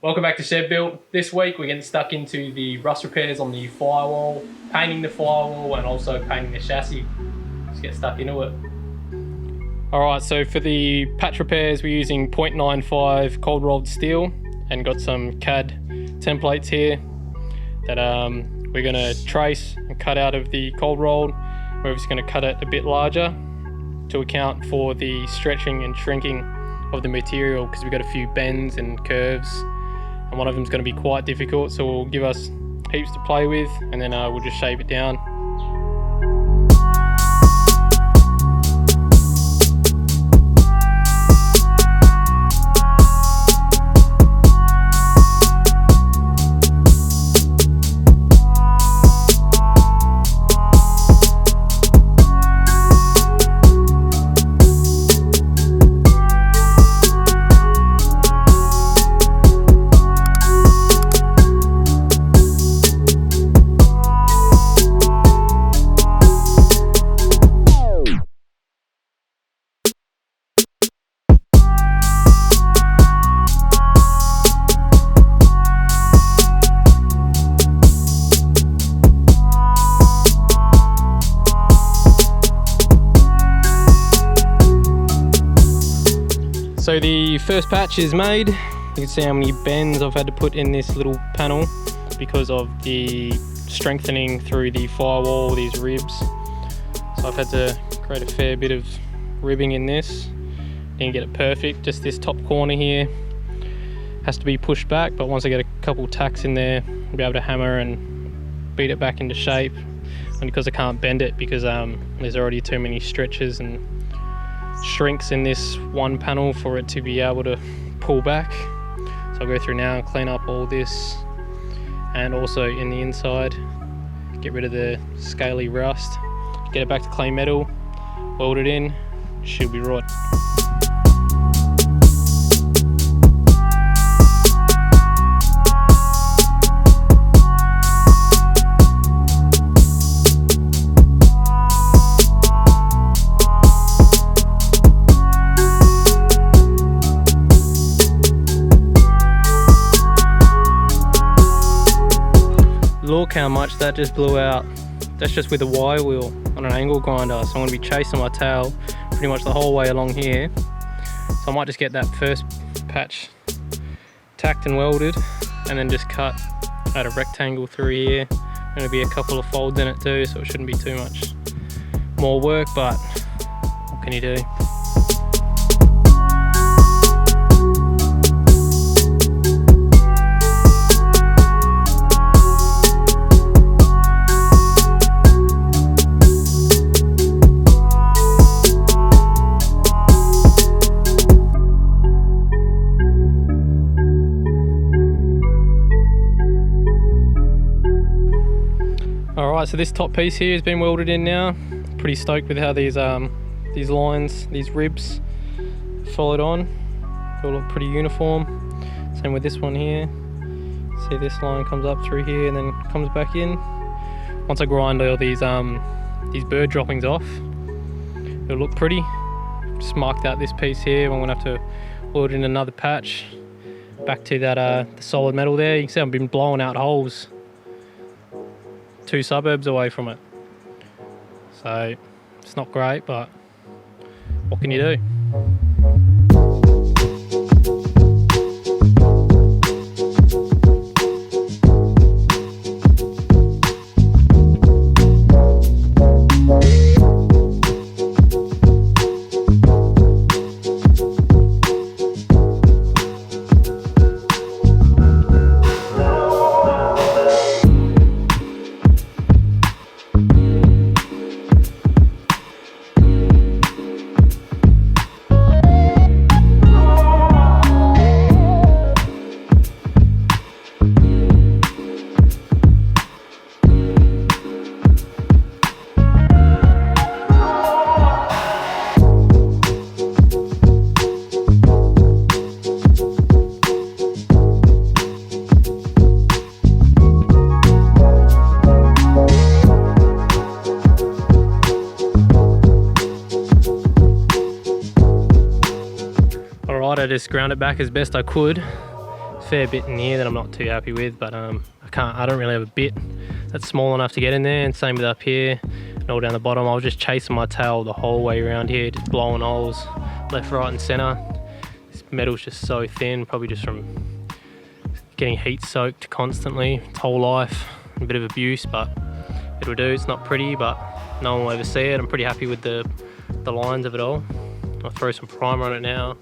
Welcome back to Shed Built. This week we're getting stuck into the rust repairs on the firewall, painting the firewall and also painting the chassis. Let's get stuck into it. Alright, so for the patch repairs we're using 0.95 cold rolled steel and got some CAD templates here that we're going to trace and cut out of the cold rolled. We're just going to cut it a bit larger to account for the stretching and shrinking of the material because we've got a few bends and curves. And one of them is going to be quite difficult, so will give us heaps to play with, and then we'll just shave it down. So the first patch is made. You can see how many bends I've had to put in this little panel because of the strengthening through the firewall, these ribs. So I've had to create a fair bit of ribbing in this. Didn't get it perfect, just this top corner here has to be pushed back, but once I get a couple tacks in there, I'll be able to hammer and beat it back into shape. And because I can't bend it because there's already too many stretches and shrinks in this one panel for it to be able to pull back. So I'll go through now and clean up all this, and also in the inside get rid of the scaly rust, get it back to clean metal, weld it in, should be right. Look how much that just blew out. That's just with a wire wheel on an angle grinder. So I'm going to be chasing my tail pretty much the whole way along here. So I might just get that first patch tacked and welded and then just cut out a rectangle through here. Going to be a couple of folds in it too, so it shouldn't be too much more work, but what can you do? Alright, so this top piece here has been welded in now. Pretty stoked with how these lines, these ribs followed on. They all look pretty uniform. Same with this one here. See, this line comes up through here and then comes back in. Once I grind all these bird droppings off, it'll look pretty. Just marked out this piece here. I'm gonna have to weld in another patch back to that the solid metal there. You can see I've been blowing out holes 2 suburbs away from it, so it's not great, but what can you do? I just ground it back as best I could. fair bit in here that I'm not too happy with, but I don't really have a bit that's small enough to get in there, and same with up here and all down the bottom. I was just chasing my tail the whole way around here, just blowing holes left, right and center. This metal's just so thin, probably just from getting heat soaked constantly its whole life. A bit of abuse, but it'll do. It's not pretty, but no one will ever see it. I'm pretty happy with the lines of it all. I'll throw some primer on it now.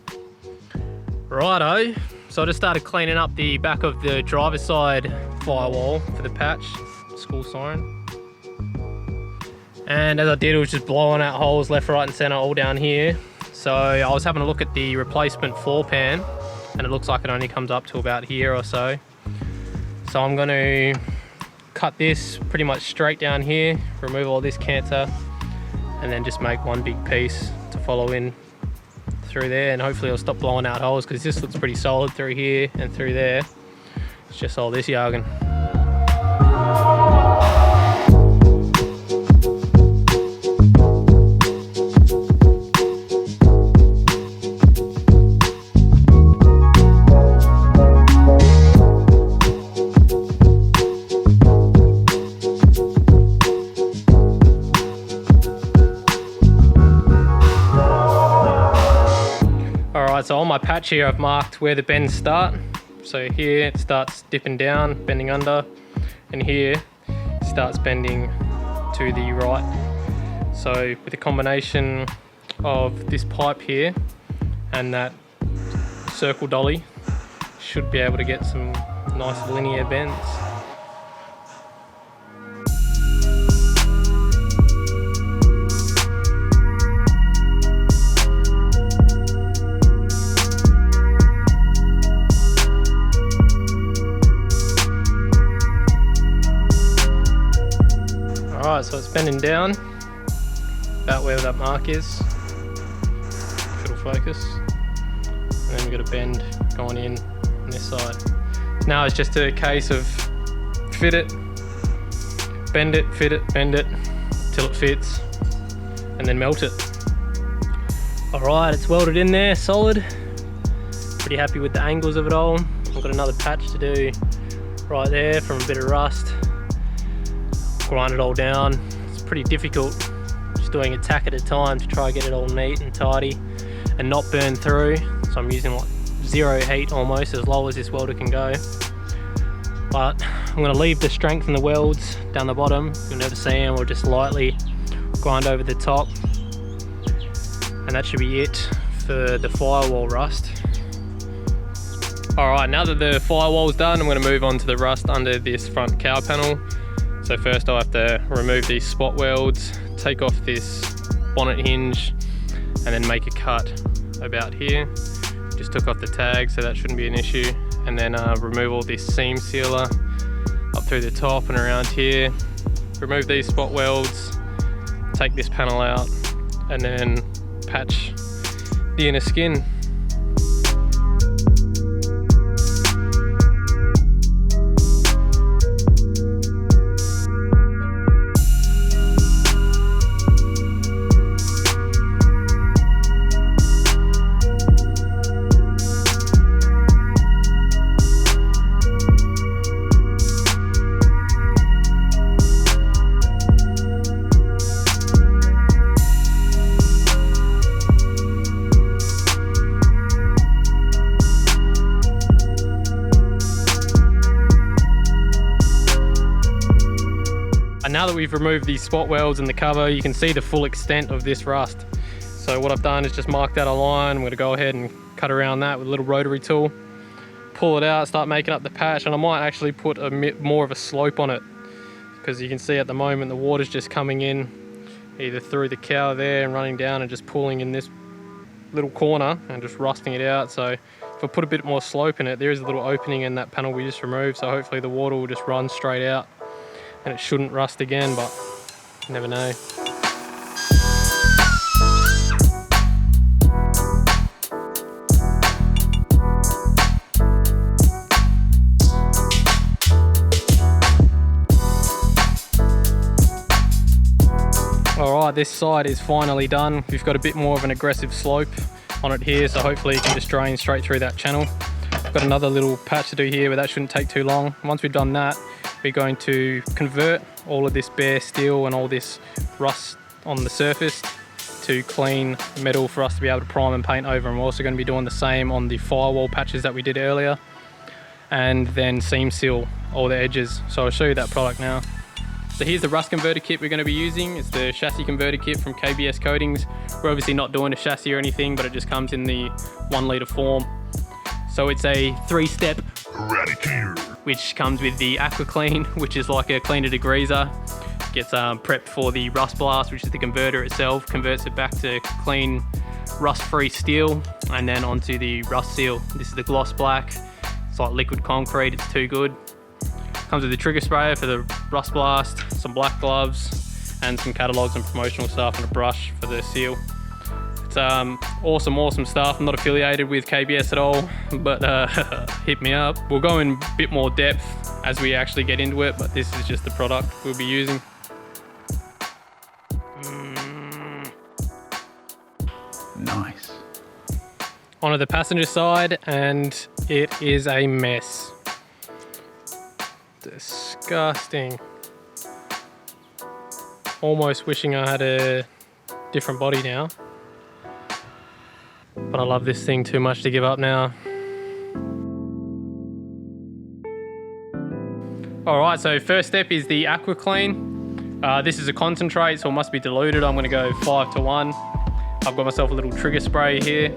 Righto, so I just started cleaning up the back of the driver's side firewall for the patch, school siren. And as I did, it was just blowing out holes left, right and center all down here. So I was having a look at the replacement floor pan, and it looks like it only comes up to about here or so. So I'm gonna cut this pretty much straight down here, remove all this canter, and then just make one big piece to follow in through there, and hopefully it'll stop blowing out holes, because this looks pretty solid through here and through there. It's just all this jargon. So on my patch here, I've marked where the bends start. So here it starts dipping down, bending under, and here it starts bending to the right. So with a combination of this pipe here and that circle dolly, should be able to get some nice linear bends. Alright, so it's bending down about where that mark is. It'll focus. And then we've got a bend going in on this side. Now it's just a case of fit it, bend it, fit it, bend it till it fits, and then melt it. Alright, it's welded in there, solid. Pretty happy with the angles of it all. I've got another patch to do right there from a bit of rust. Grind it all down. It's pretty difficult just doing a tack at a time to try and get it all neat and tidy and not burn through. So I'm using like zero heat almost, as low as this welder can go. But I'm going to leave the strength in the welds down the bottom. You'll never see them, or just lightly grind over the top. And that should be it for the firewall rust. Alright, now that the firewall's done, I'm going to move on to the rust under this front cowl panel. So first I'll have to remove these spot welds, take off this bonnet hinge, and then make a cut about here. Just took off the tag, so that shouldn't be an issue. And then remove all this seam sealer up through the top and around here. Remove these spot welds, take this panel out, and then patch the inner skin. And now that we've removed these spot welds and the cover, you can see the full extent of this rust. So what I've done is just marked out a line. I'm going to go ahead and cut around that with a little rotary tool, pull it out, start making up the patch, and I might actually put a bit more of a slope on it, because you can see at the moment the water's just coming in either through the cowl there and running down and just pulling in this little corner and just rusting it out. So if I put a bit more slope in it, there is a little opening in that panel we just removed, so hopefully the water will just run straight out and it shouldn't rust again, but you never know. Alright, this side is finally done. We've got a bit more of an aggressive slope on it here, so hopefully it can just drain straight through that channel. Got another little patch to do here, but that shouldn't take too long. Once we've done that, we're going to convert all of this bare steel and all this rust on the surface to clean metal for us to be able to prime and paint over. And we're also going to be doing the same on the firewall patches that we did earlier, and then seam seal all the edges. So I'll show you that product now. So here's the rust converter kit we're going to be using. It's the chassis converter kit from KBS Coatings. We're obviously not doing a chassis or anything, but it just comes in the 1 litre form. So it's a 3-step eradicator, which comes with the aqua clean, which is like a cleaner degreaser. Gets prepped for the rust blast, which is the converter itself, converts it back to clean rust-free steel, and then onto the rust seal. This is the gloss black. It's like liquid concrete, it's too good. Comes with a trigger sprayer for the rust blast, some black gloves, and some catalogs and promotional stuff, and a brush for the seal. It's awesome stuff. I'm not affiliated with KBS at all, but hit me up. We'll go in a bit more depth as we actually get into it, but this is just the product we'll be using. Nice. Onto the passenger side, and it is a mess. Disgusting. Almost wishing I had a different body now. But I love this thing too much to give up now. Alright, so first step is the aqua clean. This is a concentrate, so it must be diluted. I'm going to go 5:1. I've got myself a little trigger spray here,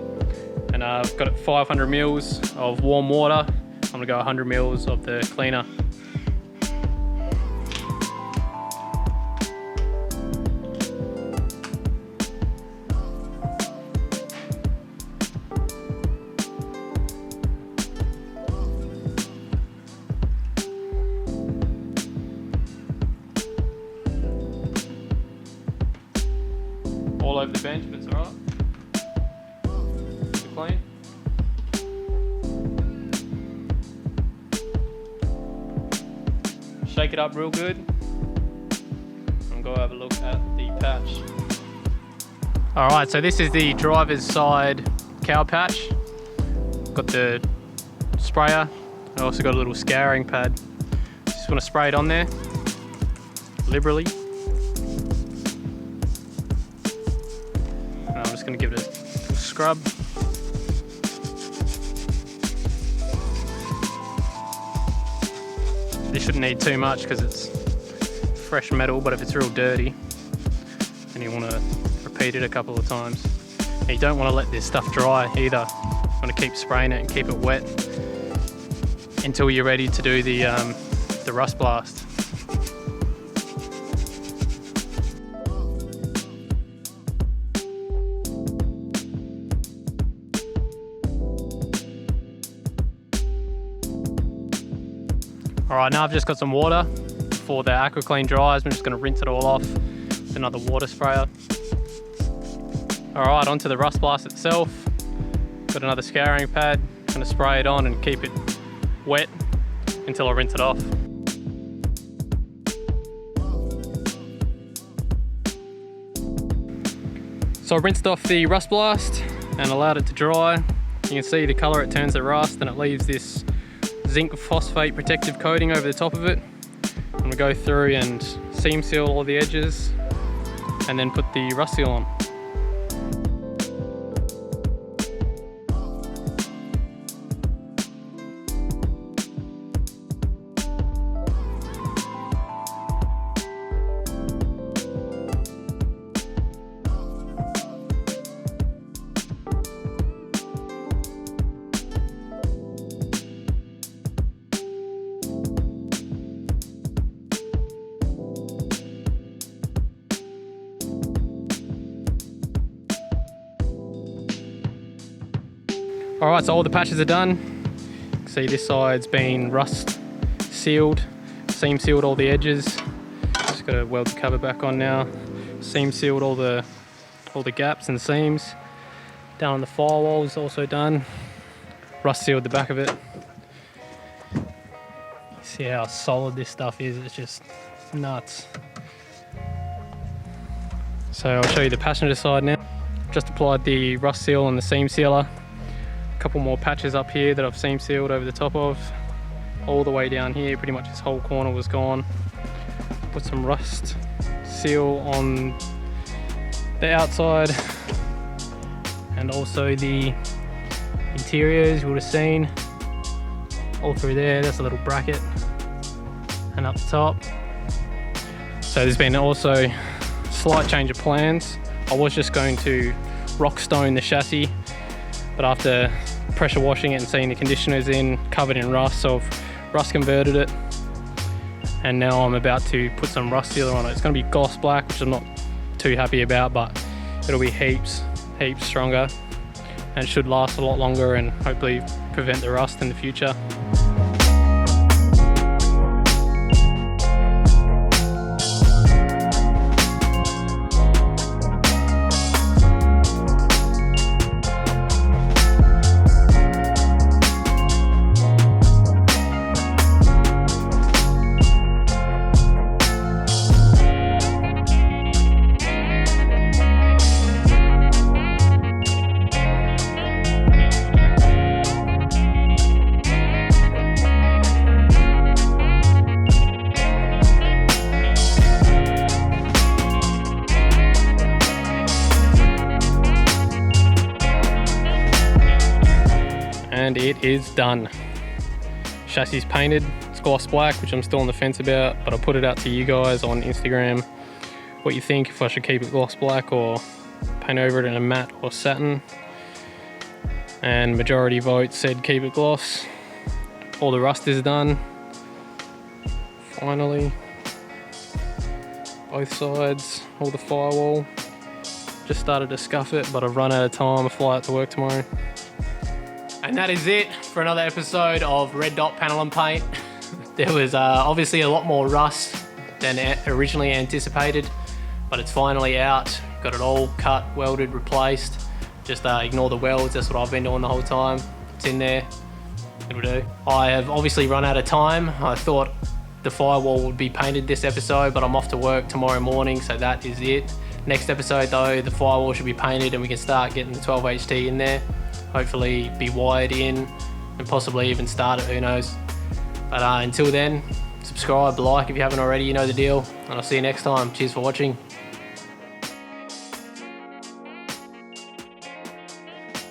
and I've got 500 mils of warm water. I'm going to go 100 mils of the cleaner. All over the bench, but it's alright. It's clean. Shake it up real good and go have a look at the patch. Alright, so this is the driver's side cowl patch. Got the sprayer. I also got a little scouring pad. Just want to spray it on there liberally. I'm just going to give it a little scrub. This shouldn't need too much because it's fresh metal, but if it's real dirty, then you want to repeat it a couple of times. And you don't want to let this stuff dry either. You want to keep spraying it and keep it wet until you're ready to do the rust blast. Alright, now I've just got some water for the aqua clean dries. I'm just going to rinse it all off with another water sprayer. Alright, onto the rust blast itself. Got another scouring pad. Going to spray it on and keep it wet until I rinse it off. So I rinsed off the rust blast and allowed it to dry. You can see the colour it turns to rust, and it leaves this zinc phosphate protective coating over the top of it. I'm going to go through and seam seal all the edges and then put the rust seal on. Alright, so all the patches are done. You can see this side's been rust sealed, seam sealed all the edges. Just got to weld the cover back on now. Seam sealed all the gaps and seams. Down on the firewall is also done. Rust sealed the back of it. See how solid this stuff is, it's just nuts. So I'll show you the passenger side now. Just applied the rust seal and the seam sealer. couple more patches up here that I've seam sealed over the top of. All the way down here, pretty much this whole corner was gone. Put some rust seal on the outside and also the interiors. You would have seen all through there. That's a little bracket, and up the top. So there's been also slight change of plans. I was just going to rock stone the chassis, but after pressure washing it and seeing the conditioners in covered in rust, so I've rust converted it, and now I'm about to put some rust sealer on it. It's going to be gloss black, which I'm not too happy about, but it'll be heaps stronger and it should last a lot longer and hopefully prevent the rust in the future. And it is done. Chassis is painted, it's gloss black, which I'm still on the fence about, but I'll put it out to you guys on Instagram what you think, if I should keep it gloss black or paint over it in a matte or satin. And majority vote said keep it gloss. All the rust is done. Finally. Both sides, all the firewall. Just started to scuff it, but I've run out of time. I fly out to work tomorrow. And that is it for another episode of Red Dot Panel and Paint. There was obviously a lot more rust than originally anticipated, but it's finally out. Got it all cut, welded, replaced. Just ignore the welds, that's what I've been doing the whole time. It's in there, it'll do. I have obviously run out of time. I thought the firewall would be painted this episode, but I'm off to work tomorrow morning, so that is it. Next episode though, the firewall should be painted and we can start getting the 12HT in there. Hopefully be wired in and possibly even start it, who knows. But until then, subscribe, like if you haven't already, you know the deal. And I'll see you next time. Cheers for watching.